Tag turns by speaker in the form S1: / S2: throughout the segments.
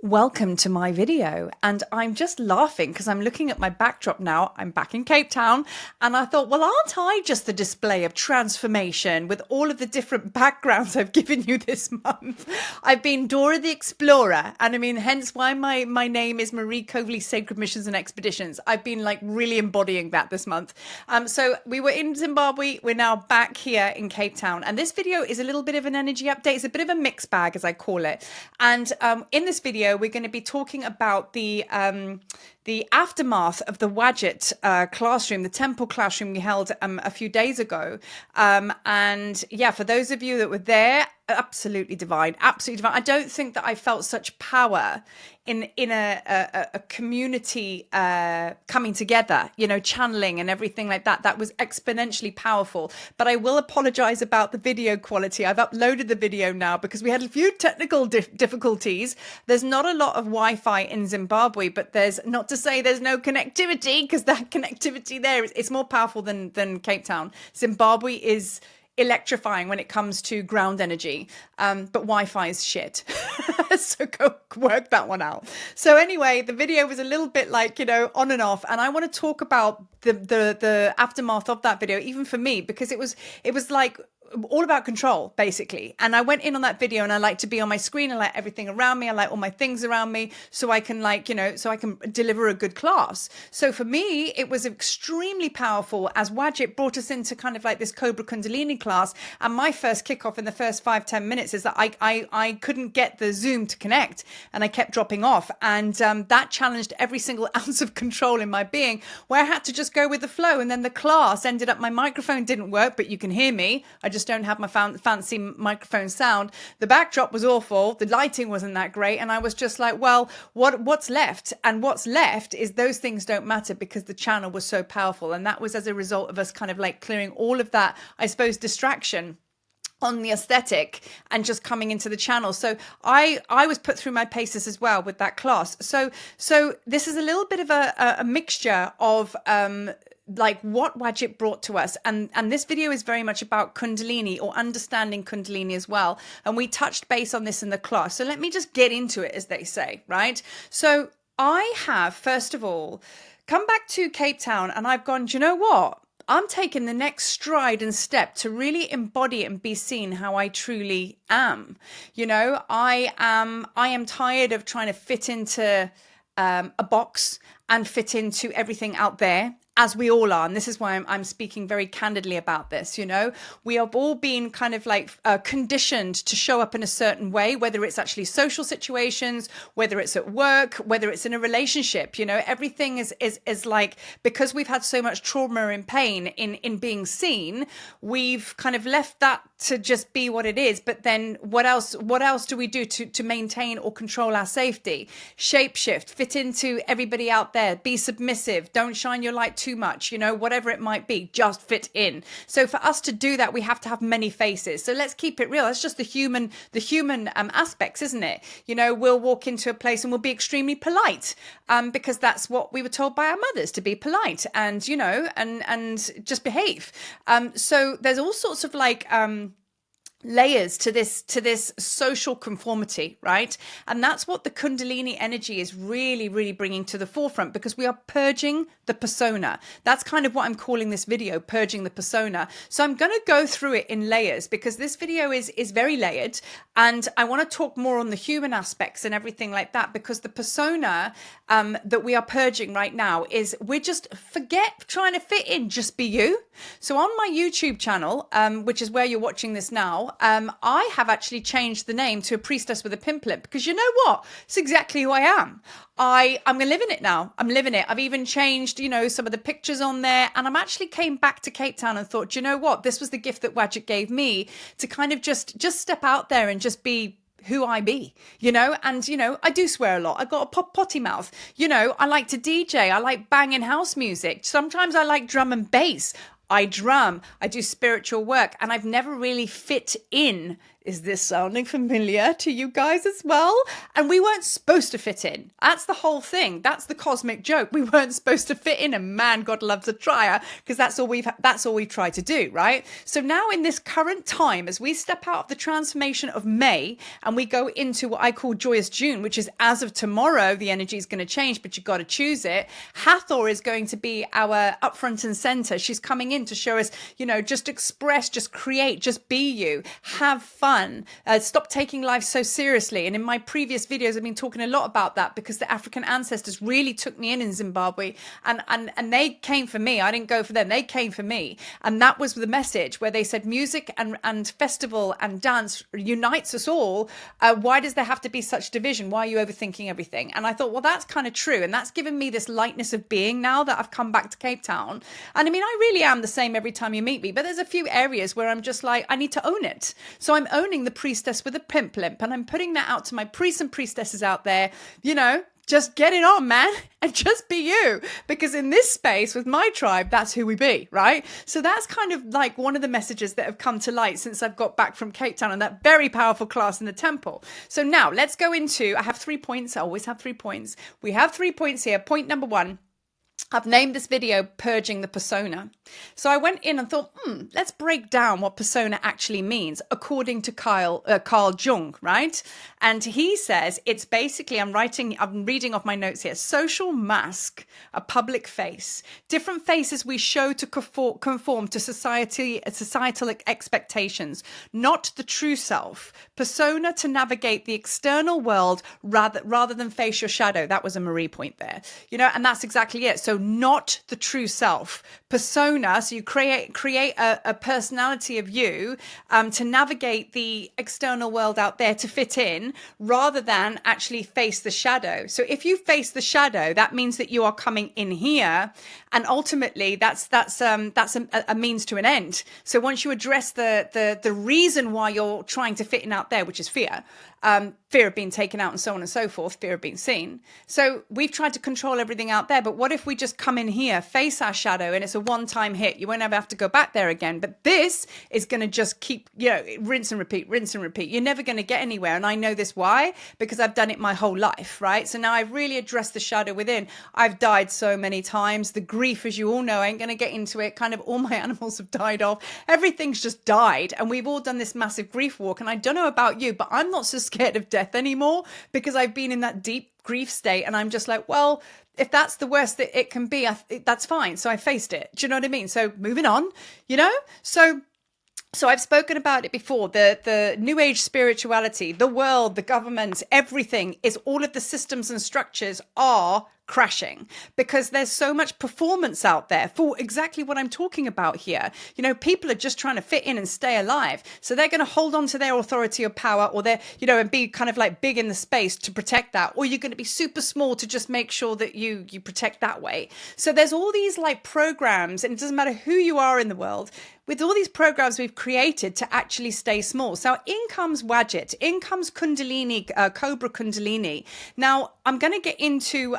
S1: Welcome to my video. And I'm just laughing because I'm looking at my backdrop now. I'm back in Cape Town and I thought, well, aren't I just the display of transformation with all of the different backgrounds I've given you this month? I've been Dora the Explorer. And I mean, hence why my name is Marie Coverley Sacred Missions and Expeditions. I've been like really embodying that this month. So we were in Zimbabwe. We're now back here in Cape Town. And this video is a little bit of an energy update. It's a bit of a mixed bag, as I call it. And in this video, we're going to be talking about the aftermath of the Wadjet classroom, the temple classroom we held a few days ago. And yeah, for those of you that were there, absolutely divine, absolutely divine. I don't think that I felt such power in a community coming together, you know, channeling and everything like that. That was exponentially powerful. But I will apologize about the video quality. I've uploaded the video now because we had a few technical difficulties. There's not a lot of Wi-Fi in Zimbabwe, but there's not to say there's no connectivity, because that connectivity there is more powerful than Cape Town. Zimbabwe is electrifying when it comes to ground energy, but Wi-Fi is shit. So go work that one out. So anyway, the video was a little bit like, you know, on and off, and I want to talk about the aftermath of that video, even for me, because it was like all about control, basically. And I went in on that video and I like to be on my screen. I like everything around me. I like all my things around me so I can so I can deliver a good class. So for me, it was extremely powerful as Wadjet brought us into kind of like this Cobra Kundalini class. And my first kickoff in the first 5-10 minutes is that I couldn't get the Zoom to connect and I kept dropping off. And that challenged every single ounce of control in my being, where I had to just go with the flow. And then the class ended up, my microphone didn't work, but you can hear me. I just don't have my fancy microphone sound. The backdrop was awful. The lighting wasn't that great. And I was just like, well, what's left? And what's left is those things don't matter because the channel was so powerful. And that was as a result of us kind of like clearing all of that, I suppose, distraction on the aesthetic and just coming into the channel. So I was put through my paces as well with that class. So this is a little bit of a mixture of like what Wadjet brought to us. And this video is very much about Kundalini, or understanding Kundalini as well. And we touched base on this in the class. So let me just get into it, as they say, right? So I have, first of all, come back to Cape Town and I've gone, do you know what? I'm taking the next stride and step to really embody and be seen how I truly am. You know, I am tired of trying to fit into a box and fit into everything out there, as we all are. And this is why I'm speaking very candidly about this. You know, we have all been kind of like conditioned to show up in a certain way, whether it's actually social situations, whether it's at work, whether it's in a relationship. You know, everything is like, because we've had so much trauma and pain in being seen, we've kind of left that to just be what it is. But then what else do we do to maintain or control our safety? Shapeshift, fit into everybody out there, be submissive, don't shine your light too much, you know, whatever it might be, just fit in. So for us to do that, we have to have many faces. So let's keep it real. That's just the human aspects, isn't it? You know, we'll walk into a place and we'll be extremely polite because that's what we were told by our mothers, to be polite and, you know, and just behave. So there's all sorts of like layers to this social conformity, right? And that's what the Kundalini energy is really bringing to the forefront, because we are purging the persona. That's kind of what I'm calling this video, purging the persona. So I'm going to go through it in layers, because this video is very layered, and I want to talk more on the human aspects and everything like that, because the persona that we are purging right now is, we're just forget trying to fit in, just be you. So on my YouTube channel, which is where you're watching this now, I have actually changed the name to A Priestess with a Pimplet, because you know what? It's exactly who I am. I'm going to live in it now. I'm living it. I've even changed, you know, some of the pictures on there. And I'm actually came back to Cape Town and thought, you know what? This was the gift that Wadjet gave me, to kind of just step out there and just be who I be, you know. And, you know, I do swear a lot. I got a potty mouth. You know, I like to DJ. I like banging house music. Sometimes I like drum and bass. I drum, I do spiritual work, and I've never really fit in Is this sounding familiar to you guys as well? And we weren't supposed to fit in. That's the whole thing. That's the cosmic joke. We weren't supposed to fit in, and man, God loves a trier, because that's all we've tried to do, right? So now in this current time, as we step out of the transformation of May and we go into what I call joyous June, which is as of tomorrow, the energy is going to change, but you've got to choose it. Hathor is going to be our up front and center. She's coming in to show us, just express, just create, just be you, have fun. Stop taking life so seriously. And in my previous videos, I've been talking a lot about that because the African ancestors really took me in Zimbabwe, and they came for me. I didn't go for them. They came for me. And that was the message where they said music and festival and dance unites us all. Why does there have to be such division? Why are you overthinking everything? And I thought, well, that's kind of true. And that's given me this lightness of being now that I've come back to Cape Town. And I mean, I really am the same every time you meet me, but there's a few areas where I'm just like, I need to own it. So I'm owning the priestess with a pimp limp, and I'm putting that out to my priests and priestesses out there, just get it on, man, and just be you. Because in this space with my tribe, that's who we be, right? So that's kind of like one of the messages that have come to light since I've got back from Cape Town and that very powerful class in the temple. So now let's go into, I have 3 points. I always have 3 points. We have 3 points here. Point number 1. I've named this video Purging the Persona. So I went in and thought, let's break down what persona actually means, according to Carl Jung, right? And he says it's basically, I'm reading off my notes here, social mask, a public face, different faces we show to conform to societal expectations, not the true self. Persona to navigate the external world rather than face your shadow. That was a Marie point there, and that's exactly it. So not the true self. Persona, so you create a personality of you to navigate the external world out there to fit in, rather than actually face the shadow. So if you face the shadow, that means that you are coming in here, and ultimately that's a means to an end. So once you address the reason why you're trying to fit in out there, which is fear, fear of being taken out and so on and so forth, fear of being seen. So we've tried to control everything out there, but what if we just come in here, face our shadow, and it's a one-time hit? You won't ever have to go back there again. But this is going to just keep, rinse and repeat, rinse and repeat. You're never going to get anywhere. And I know this why? Because I've done it my whole life, right? So now I've really addressed the shadow within. I've died so many times. The grief, as you all know, I ain't going to get into it. Kind of all my animals have died off. Everything's just died. And we've all done this massive grief walk. And I don't know about you, but I'm not so scared of death anymore, because I've been in that deep grief state, and I'm just like, well, if that's the worst that it can be, that's fine. So I faced it. Do you know what I mean? So moving on, So I've spoken about it before, the new age spirituality, the world, the government, everything is, all of the systems and structures are crashing because there's so much performance out there for exactly what I'm talking about here. People are just trying to fit in and stay alive. So they're going to hold on to their authority or power, or they're, and be kind of like big in the space to protect that. Or you're going to be super small to just make sure that you protect that way. So there's all these like programs, and it doesn't matter who you are in the world, with all these programs we've created to actually stay small. So in comes Wadjet, in comes Kundalini, Cobra Kundalini. Now I'm going to get into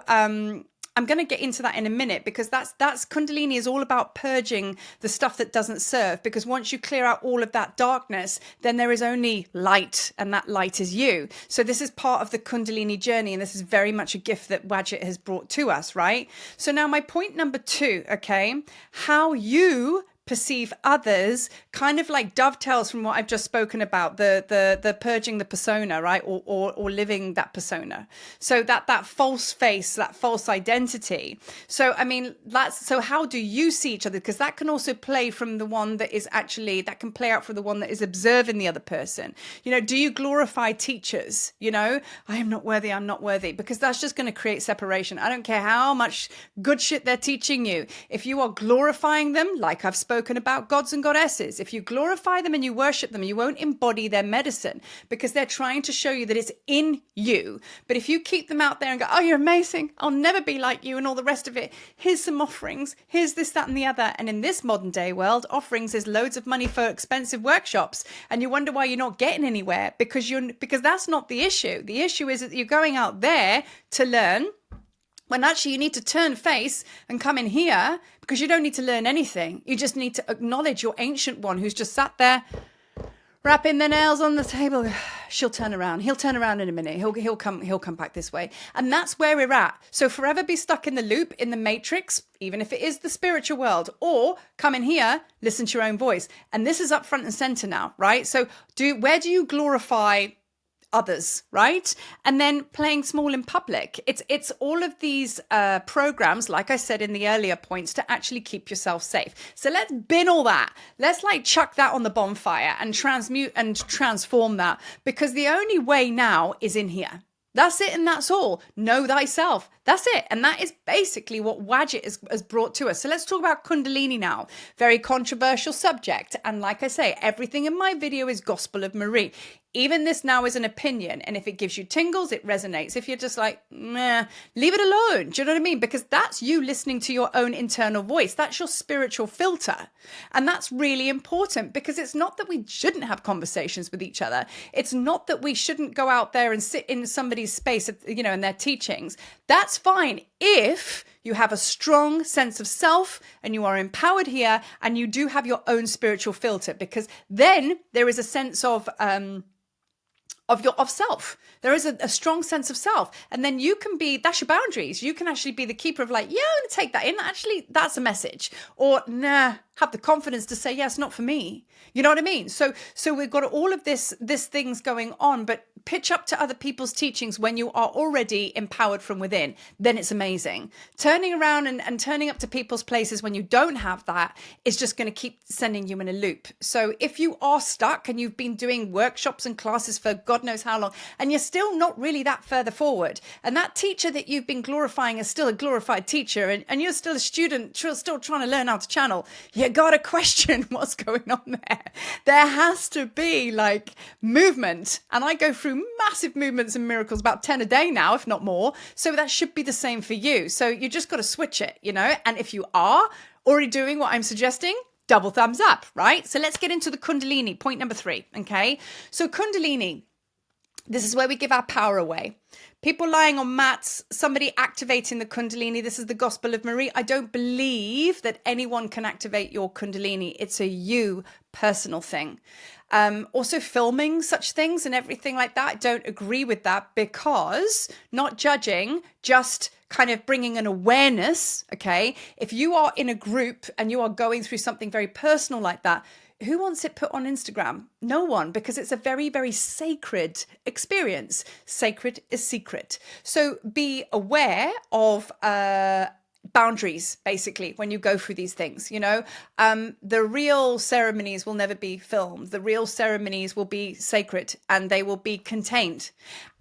S1: that in a minute, because that's Kundalini is all about purging the stuff that doesn't serve. Because once you clear out all of that darkness, then there is only light, and that light is you. So this is part of the Kundalini journey, and this is very much a gift that Wadjet has brought to us, right? So now my point number 2, okay, how you perceive others kind of like dovetails from what I've just spoken about, the purging the persona, right? Or living that persona. So that false face, that false identity. So I mean, so how do you see each other? Because that can also play from the one that is actually, that can play out for the one that is observing the other person. Do you glorify teachers? I am not worthy, I'm not worthy, because that's just going to create separation. I don't care how much good shit they're teaching you. If you are glorifying them, like I've spoken about gods and goddesses, if you glorify them and you worship them, you won't embody their medicine, because they're trying to show you that it's in you. But if you keep them out there and go, oh, you're amazing, I'll never be like you, and all the rest of it, here's some offerings, here's this, that, and the other. And in this modern day world, offerings is loads of money for expensive workshops, and you wonder why you're not getting anywhere, because that's not the issue. The issue is that you're going out there to learn, when actually you need to turn face and come in here, because you don't need to learn anything. You just need to acknowledge your ancient one who's just sat there Wrapping the nails on the table. She'll turn around. He'll turn around in a minute. He'll come back this way. And that's where we're at. So forever be stuck in the loop, in the matrix, even if it is the spiritual world, or come in here, listen to your own voice. And this is up front and center now, right? So where do you glorify others, right? And then playing small in public. It's all of these programs, like I said in the earlier points, to actually keep yourself safe. So let's bin all that. Let's like chuck that on the bonfire and transmute and transform that, because the only way now is in here. That's it and that's all. Know thyself. That's it. And that is basically what Wadjet has brought to us. So let's talk about Kundalini now. Very controversial subject. And like I say, everything in my video is Gospel of Marie. Even this now is an opinion. And if it gives you tingles, it resonates. If you're just like, meh, leave it alone. Do you know what I mean? Because that's you listening to your own internal voice. That's your spiritual filter. And that's really important, because it's not that we shouldn't have conversations with each other. It's not that we shouldn't go out there and sit in somebody's space, you know, in their teachings. That's fine if you have a strong sense of self and you are empowered here and you do have your own spiritual filter, because then there is a sense of self. There is a strong sense of self. And then you can that's your boundaries. You can actually be the keeper of like, yeah, I'm going to take that in. Actually, that's a message. Or nah, have the confidence to say, yes, not for me. You know what I mean? So we've got all of this things going on, but pitch up to other people's teachings when you are already empowered from within. Then it's amazing. Turning around and turning up to people's places when you don't have that is just going to keep sending you in a loop. So if you are stuck and you've been doing workshops and classes for God knows how long, and you're still not really that further forward, and that teacher that you've been glorifying is still a glorified teacher, and you're still a student, still trying to learn how to channel, you got to question what's going on there. There has to be like movement. And I go through massive movements and miracles, about 10 a day now, if not more. So that should be the same for you. So you just got to switch it, you know, and if you are already doing what I'm suggesting, double thumbs up, right? So let's get into the Kundalini, point number 3. Okay. So Kundalini, this is where we give our power away. People lying on mats, somebody activating the Kundalini. This is the Gospel of Marie. I don't believe that anyone can activate your Kundalini. It's a you personal thing. Also filming such things and everything like that, I don't agree with that, because not judging, just kind of bringing an awareness, okay? If you are in a group and you are going through something very personal like that, who wants it put on Instagram? No one, because it's a very, very sacred experience. Sacred is secret. So be aware of boundaries, basically, when you go through these things, you know. The real ceremonies will never be filmed. The real ceremonies will be sacred and they will be contained.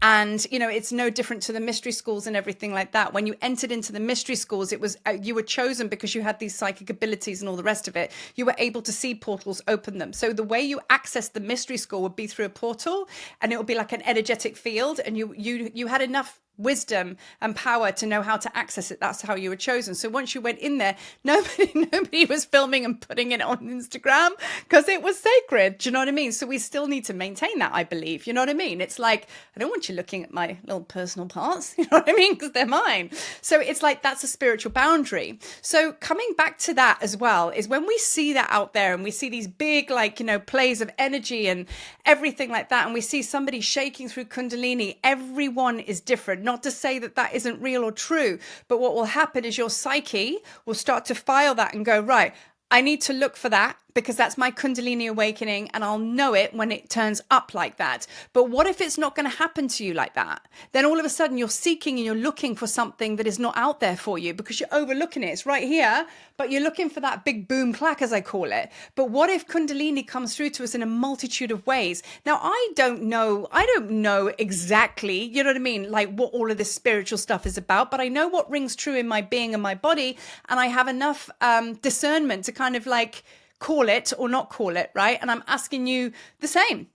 S1: And, you know, it's no different to the mystery schools and everything like that. When you entered into the mystery schools, it was you were chosen because you had these psychic abilities and all the rest of it. You were able to see portals, open them. So the way you access the mystery school would be through a portal, and it would be like an energetic field, and you had enough wisdom and power to know how to access it. That's how you were chosen. So once you went in there, nobody was filming and putting it on Instagram because it was sacred. Do you know what I mean? So we still need to maintain that, I believe. You know what I mean? It's like, I don't want you looking at my little personal parts, you know what I mean? Because they're mine. So it's like, that's a spiritual boundary. So coming back to that as well is when we see that out there and we see these big, like, you know, plays of energy and everything like that, and we see somebody shaking through Kundalini, everyone is different. Not to say that that isn't real or true, but what will happen is your psyche will start to file that and go, right, I need to look for that because that's my Kundalini awakening, and I'll know it when it turns up like that. But what if it's not going to happen to you like that? Then all of a sudden you're seeking and you're looking for something that is not out there for you because you're overlooking it. It's right here, but you're looking for that big boom clack, as I call it. But what if Kundalini comes through to us in a multitude of ways? Now, I don't know exactly, you know what I mean, like what all of this spiritual stuff is about, but I know what rings true in my being and my body, and I have enough discernment to kind of like call it or not call it, right? And I'm asking you the same.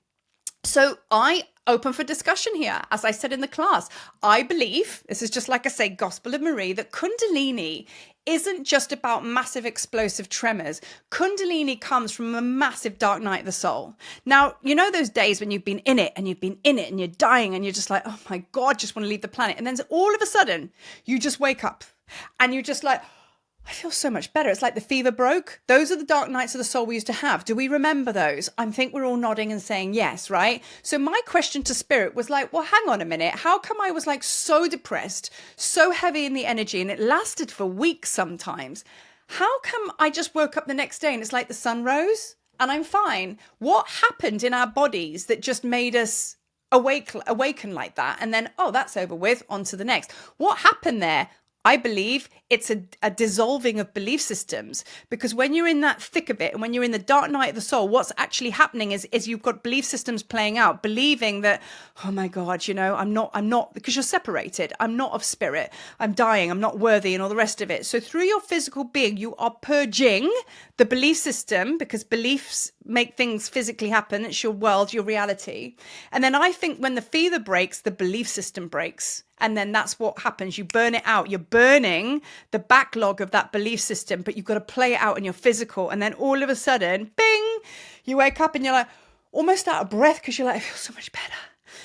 S1: So I open for discussion here. As I said in the class, I believe, this is just like I say, Gospel of Marie, that Kundalini isn't just about massive explosive tremors. Kundalini comes from a massive dark night of the soul. Now, you know those days when you've been in it and you're dying and you're just like, oh my God, just want to leave the planet. And then all of a sudden you just wake up and you're just like, I feel so much better. It's like the fever broke. Those are the dark nights of the soul we used to have. Do we remember those? I think we're all nodding and saying yes, right? So my question to spirit was like, well, hang on a minute. How come I was like so depressed, so heavy in the energy, and it lasted for weeks sometimes? How come I just woke up the next day and it's like the sun rose and I'm fine? What happened in our bodies that just made us awaken like that? And then, oh, that's over with, on to the next. What happened there? I believe it's a dissolving of belief systems, because when you're in that thick of it and when you're in the dark night of the soul, what's actually happening is you've got belief systems playing out, believing that, oh my God, I'm not, because you're separated. I'm not of spirit. I'm dying. I'm not worthy and all the rest of it. So through your physical being, you are purging the belief system, because beliefs make things physically happen. It's your world, your reality. And then I think when the fever breaks, the belief system breaks. And then that's what happens. You burn it out. You're burning the backlog of that belief system, but you've got to play it out in your physical. And then all of a sudden, bing, you wake up and you're like almost out of breath because you're like, I feel so much better.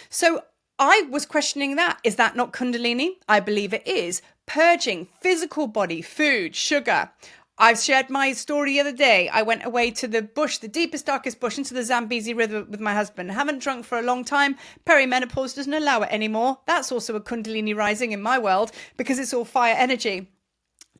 S1: So I was questioning that. Is that not Kundalini? I believe it is. Purging physical body, food, sugar. I've shared my story the other day. I went away to the bush, the deepest, darkest bush, into the Zambezi River with my husband. I haven't drunk for a long time. Perimenopause doesn't allow it anymore. That's also a Kundalini rising in my world, because it's all fire energy.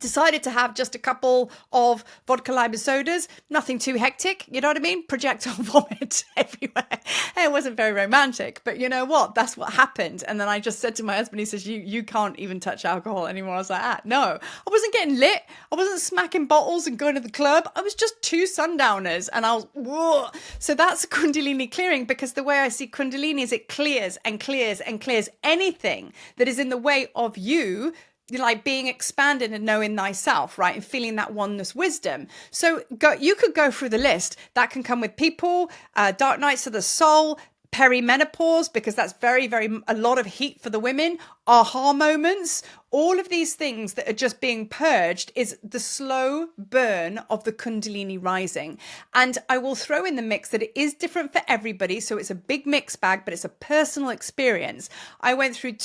S1: Decided to have just a couple of vodka lime sodas, nothing too hectic, you know what I mean? Projectile vomit everywhere. It wasn't very romantic, but you know what? That's what happened. And then I just said to my husband, he says, you can't even touch alcohol anymore. I was like, no, I wasn't getting lit. I wasn't smacking bottles and going to the club. I was just two sundowners and I was, whoa. So that's Kundalini clearing, because the way I see Kundalini is it clears and clears and clears anything that is in the way of you, like being expanded and knowing thyself, right? And feeling that oneness wisdom. So you could go through the list. That can come with people, dark nights of the soul, perimenopause, because that's a lot of heat for the women, aha moments, all of these things that are just being purged is the slow burn of the Kundalini rising. And I will throw in the mix that it is different for everybody. So it's a big mix bag, but it's a personal experience. I went through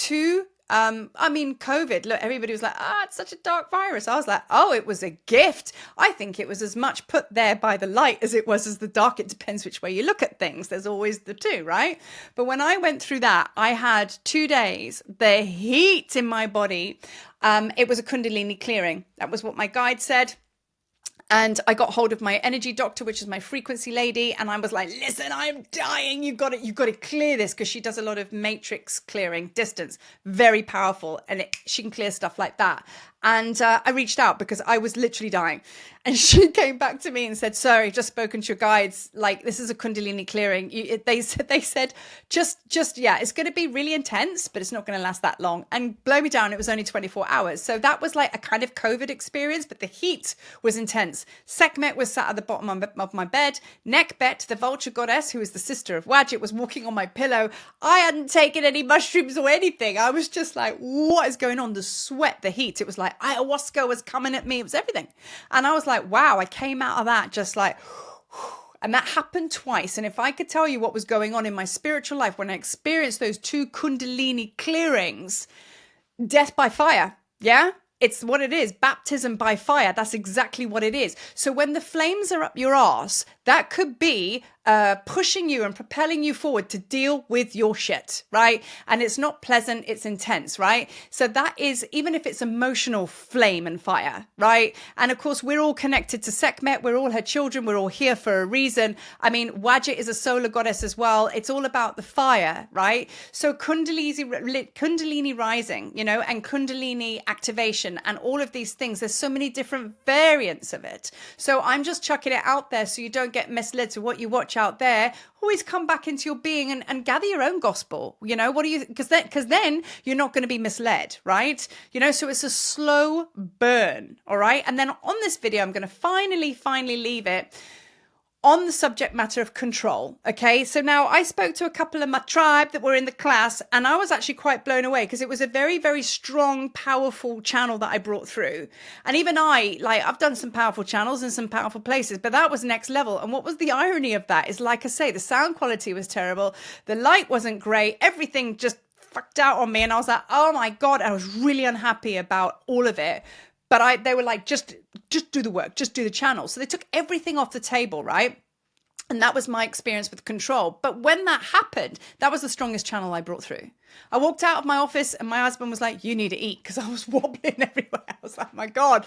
S1: COVID, look, everybody was like, it's such a dark virus. I was like, oh, it was a gift. I think it was as much put there by the light as it was as the dark. It depends which way you look at things. There's always the two, right? But when I went through that, I had 2 days, the heat in my body. It was a Kundalini clearing. That was what my guide said. And I got hold of my energy doctor, which is my frequency lady. And I was like, listen, I'm dying. You've got to clear this, because she does a lot of matrix clearing, distance, very powerful. And she can clear stuff like that. And I reached out because I was literally dying. And she came back to me and said, sorry, just spoken to your guides. Like, this is a Kundalini clearing. They said, just, yeah, it's going to be really intense, but it's not going to last that long. And blow me down, it was only 24 hours. So that was like a kind of COVID experience, but the heat was intense. Sekhmet was sat at the bottom of my bed. Nekbet, the vulture goddess, who is the sister of Wadjet, was walking on my pillow. I hadn't taken any mushrooms or anything. I was just like, what is going on? The sweat, the heat. It was like ayahuasca was coming at me. It was everything. And I was like, wow, I came out of that just like, and that happened twice. And if I could tell you what was going on in my spiritual life when I experienced those 2 Kundalini clearings, death by fire. Yeah. It's what it is. Baptism by fire. That's exactly what it is. So when the flames are up your arse, that could be pushing you and propelling you forward to deal with your shit, right? And it's not pleasant, it's intense, right? So that is, even if it's emotional flame and fire, right? And of course, we're all connected to Sekhmet. We're all her children. We're all here for a reason. I mean, Wadjet is a solar goddess as well. It's all about the fire, right? So Kundalini rising, and Kundalini activation and all of these things. There's so many different variants of it. So I'm just chucking it out there so you don't get misled to what you watch out there. Always come back into your being and gather your own gospel. What do you, because then you're not going to be misled, right? So it's a slow burn. All right. And then on this video, I'm going to finally leave it on the subject matter of control. Okay, so now I spoke to a couple of my tribe that were in the class, and I was actually quite blown away because it was a very, very strong, powerful channel that I brought through. And even I've done some powerful channels in some powerful places, but that was next level. And what was the irony of that is, like I say, the sound quality was terrible. The light wasn't great. Everything just fucked out on me. And I was like, oh my God, I was really unhappy about all of it. But they were like, just do the work, just do the channel. So they took everything off the table, right? And that was my experience with control. But when that happened, that was the strongest channel I brought through. I walked out of my office and my husband was like, you need to eat, because I was wobbling everywhere. I was like, my God.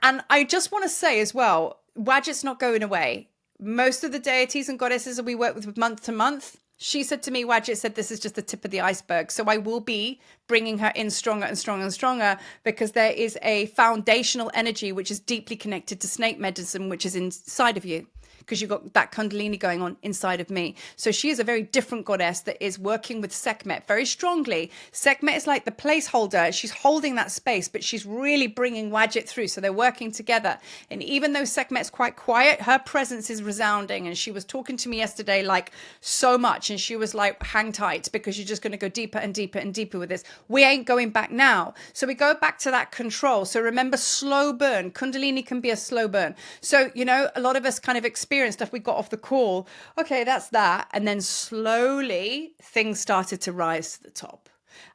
S1: And I just want to say as well, Wadjet's not going away. Most of the deities and goddesses that we work with month to month, she said to me, Wadjet said, this is just the tip of the iceberg. So I will be bringing her in stronger and stronger and stronger, because there is a foundational energy which is deeply connected to snake medicine, which is inside of you, because you've got that Kundalini going on inside of me. So she is a very different goddess that is working with Sekhmet very strongly. Sekhmet is like the placeholder. She's holding that space, but she's really bringing Wadjet through. So they're working together. And even though Sekhmet's quite quiet, her presence is resounding. And she was talking to me yesterday, like, so much. And she was like, hang tight, because you're just going to go deeper and deeper and deeper with this. We ain't going back now. So we go back to that control. So remember, slow burn. Kundalini can be a slow burn. So, you know, a lot of us kind of experience stuff. We got off the call. Okay, that's that. And then slowly things started to rise to the top.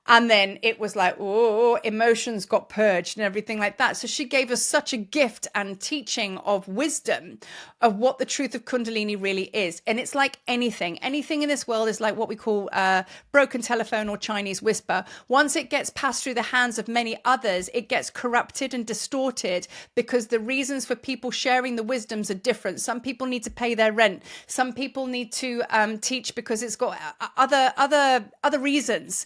S1: And then it was like, oh, emotions got purged and everything like that. So she gave us such a gift and teaching of wisdom of what the truth of Kundalini really is. And it's like anything in this world is like what we call broken telephone or Chinese whisper. Once it gets passed through the hands of many others, it gets corrupted and distorted, because the reasons for people sharing the wisdoms are different. Some people need to pay their rent. Some people need to teach because it's got other reasons.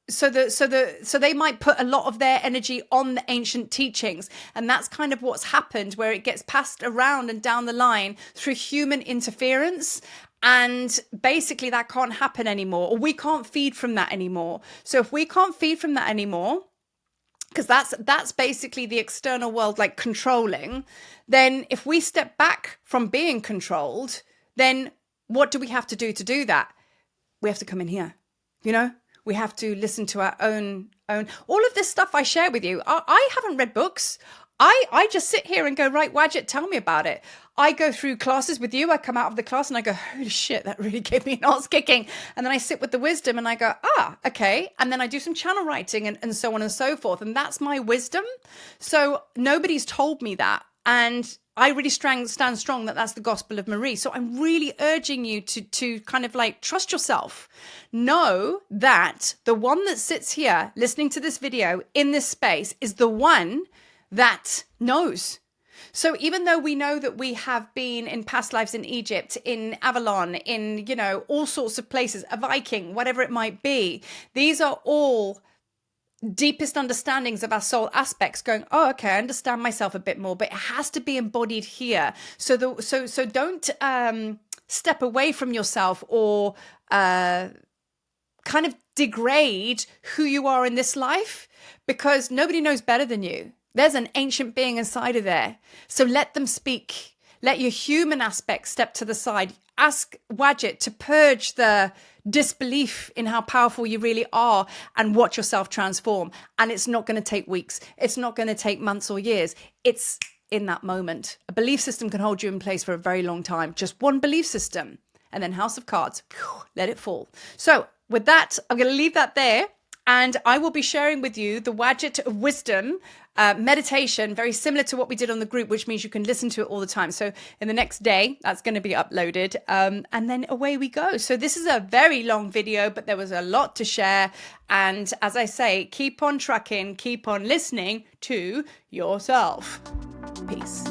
S1: So they might put a lot of their energy on the ancient teachings, and that's kind of what's happened, where it gets passed around and down the line through human interference. And basically that can't happen anymore, or we can't feed from that anymore. So if we can't feed from that anymore, because that's basically the external world, like controlling, then if we step back from being controlled, then what do we have to do that? We have to come in here, you know? We have to listen to our own. All of this stuff I share with you, I haven't read books. I just sit here and go, right, Wadjet, tell me about it. I go through classes with you. I come out of the class and I go, holy shit, that really gave me an ass kicking. And then I sit with the wisdom and I go, okay. And then I do some channel writing and so on and so forth. And that's my wisdom. So nobody's told me that. And I really stand strong that that's the gospel of Marie. So I'm really urging you to kind of like trust yourself. Know that the one that sits here listening to this video in this space is the one that knows. So even though we know that we have been in past lives in Egypt, in Avalon, in, you know, all sorts of places, a Viking, whatever it might be, these are all deepest understandings of our soul aspects going, oh, okay, I understand myself a bit more, but it has to be embodied here. So don't step away from yourself or kind of degrade who you are in this life, because nobody knows better than you. There's an ancient being inside of there. So let them speak. Let your human aspect step to the side. Ask Wadjet to purge the disbelief in how powerful you really are and watch yourself transform. And it's not going to take weeks. It's not going to take months or years. It's in that moment. A belief system can hold you in place for a very long time. Just one belief system. And then House of Cards, let it fall. So with that, I'm going to leave that there. And I will be sharing with you the Wadjet of Wisdom meditation, very similar to what we did on the group, which means you can listen to it all the time. So in the next day, that's going to be uploaded. And then away we go. So this is a very long video, but there was a lot to share. And as I say, keep on trucking, keep on listening to yourself. Peace.